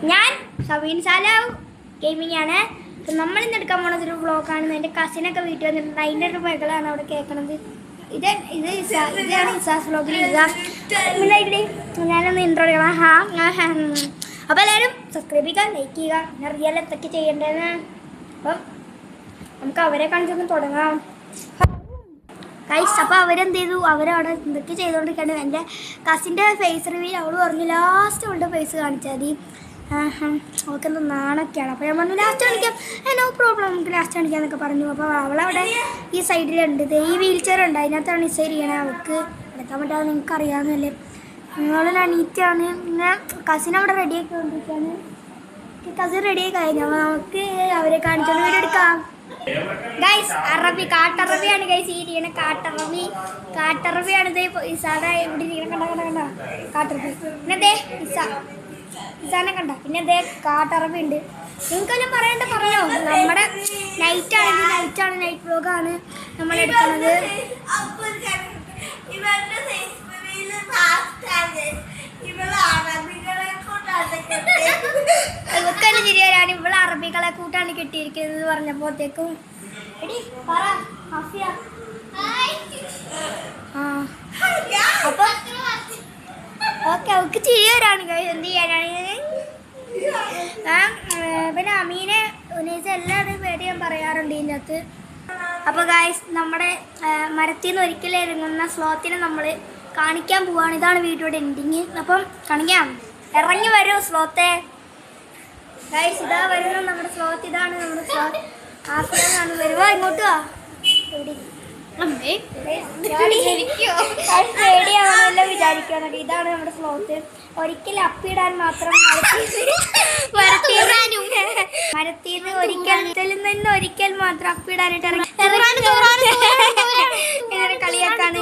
ഞാൻ സവീൻ സാലാവ് ഗെയിമിംഗ് ആണ്. നമ്മൾ ഇന്ന് എടുക്കാൻ പോണത് ഒരു വ്ളോഗാണ്. എൻ്റെ കസിനൊക്കെ വീട്ടിൽ വന്നിട്ടുണ്ട്. അതിൻ്റെ ഒരു മകളാണ് അവിടെ കേൾക്കണത്. ഇതാണ് ഇസാസ് വ്ളോഗിൽ ഞാനൊന്ന് ഇൻട്രോ ചെയ്യണം. അപ്പോൾ എല്ലാവരും സബ്സ്ക്രൈബ് ചെയ്യുക, ലൈക്ക് ചെയ്യുക, പിന്നെ അറിയാൻ എന്തൊക്കെ ചെയ്യേണ്ടതെന്ന്. അപ്പം നമുക്ക് അവരെ കാണിച്ചൊന്ന് തുടങ്ങാം. ഗൈസ്, അപ്പോൾ അവരെന്ത് ചെയ്തു, അവരവിടെ എന്തൊക്കെ ചെയ്തുകൊണ്ടിരിക്കുകയാണ്. എൻ്റെ കസിൻ്റെ ഫേസ് റിവ്യൂ അവൾ പറഞ്ഞു ലാസ്റ്റ് അവളുടെ ഫേസ് കാണിച്ചാൽ മതി, അവൾക്കെന്തോ നാണൊക്കെയാണ്. അപ്പോൾ ഞാൻ പറഞ്ഞു ലാസ്റ്റ് കാണിക്കാം, നോ പ്രോബ്ലം, നമുക്ക് ലാസ്റ്റ് കാണിക്കാമെന്നൊക്കെ പറഞ്ഞു. അപ്പോൾ അവളവിടെ ഈ സൈഡിലുണ്ട്, ഈ വീൽ ചെയർ ഉണ്ട്, അതിനകത്താണ് ഇസൈഡ് ചെയ്യണേ. അവൾക്ക് എടുക്കാൻ പറ്റാതെ നിങ്ങൾക്ക് അറിയാവുന്നല്ലേ. നിങ്ങളൊരു അനീറ്റാണ്. പിന്നെ കസിൻ അവിടെ റെഡിയാക്കി കൊണ്ടിരിക്കുകയാണ്. കസിൻ റെഡിയായി കഴിഞ്ഞു. അപ്പോൾ നമുക്ക് അവരെ കാണിച്ചുകൊണ്ട് വീഡിയോ എടുക്കാം. ഗൈസ്, കാട്ടറബിയാണ് ഗൈസ് ഈ ഇരിക്കണ. കാട്ടറബിയാണ് ഇത്. ഇസാടെ ഇവിടെ ഇരിക്കണ കണ്ട കാട്ടറബി. പിന്നെ ദേ ഇസാനെ കണ്ട. പിന്നെ ദേ കാട്ടറബി ഉണ്ട്. നിങ്ങൾക്കെല്ലാം പറയണ്ട പറഞ്ഞോ. നമ്മുടെ നൈറ്റ് വ്ലോഗാണ് നമ്മൾ എടുക്കുന്നത്. ഇവക്കന്നെ ശരി വരാണ്. ഇവള് അറബികളെ കൂട്ടാണ് കെട്ടിയിരിക്കുന്നത് പറഞ്ഞപ്പോഴത്തേക്കും അപ്പൊ ഓക്കെ, അവൾക്ക് ചിരി വരാണ്. എന്ത് ചെയ്യാനാണ്. പിന്നെ അമീനെ ഉനീസ എല്ലാവരും പേര് ഞാൻ പറയാറുണ്ട് ഇതിൻ്റെ അകത്ത്. അപ്പോൾ ഗായ്സ്, നമ്മുടെ മരത്തിൽ നിന്ന് ഒരിക്കലും ഇറങ്ങുന്ന സ്ലോത്തിനെ നമ്മൾ കാണിക്കാൻ പോവാണ്. ഇതാണ് വീഡിയോയുടെ എൻഡിങ്. അപ്പം കാണിക്കാം. ഇറങ്ങി വരൂ സ്ലോത്തെ. ഗൈസ്, ഇതാ വരുന്നത് നമ്മുടെ സ്ലോത്ത്. ഇതാണ് നമ്മുടെ സ്ലോത്ത്. ആഫ്രിക്കാണ്. വരുവാ, ഇങ്ങോട്ട് വാ. പേടിയാവണമെല്ലാം വിചാരിക്കുന്നുണ്ട്. ഇതാണ് നമ്മുടെ സ്ലോത്ത്. ഒരിക്കലും അപ്പിടാൻ മാത്രം മരത്തിന്ന് ഒരിക്കൽ മാത്രം അപ്പിടാനായിട്ട് ഇറങ്ങി കളിയാക്കാണ്.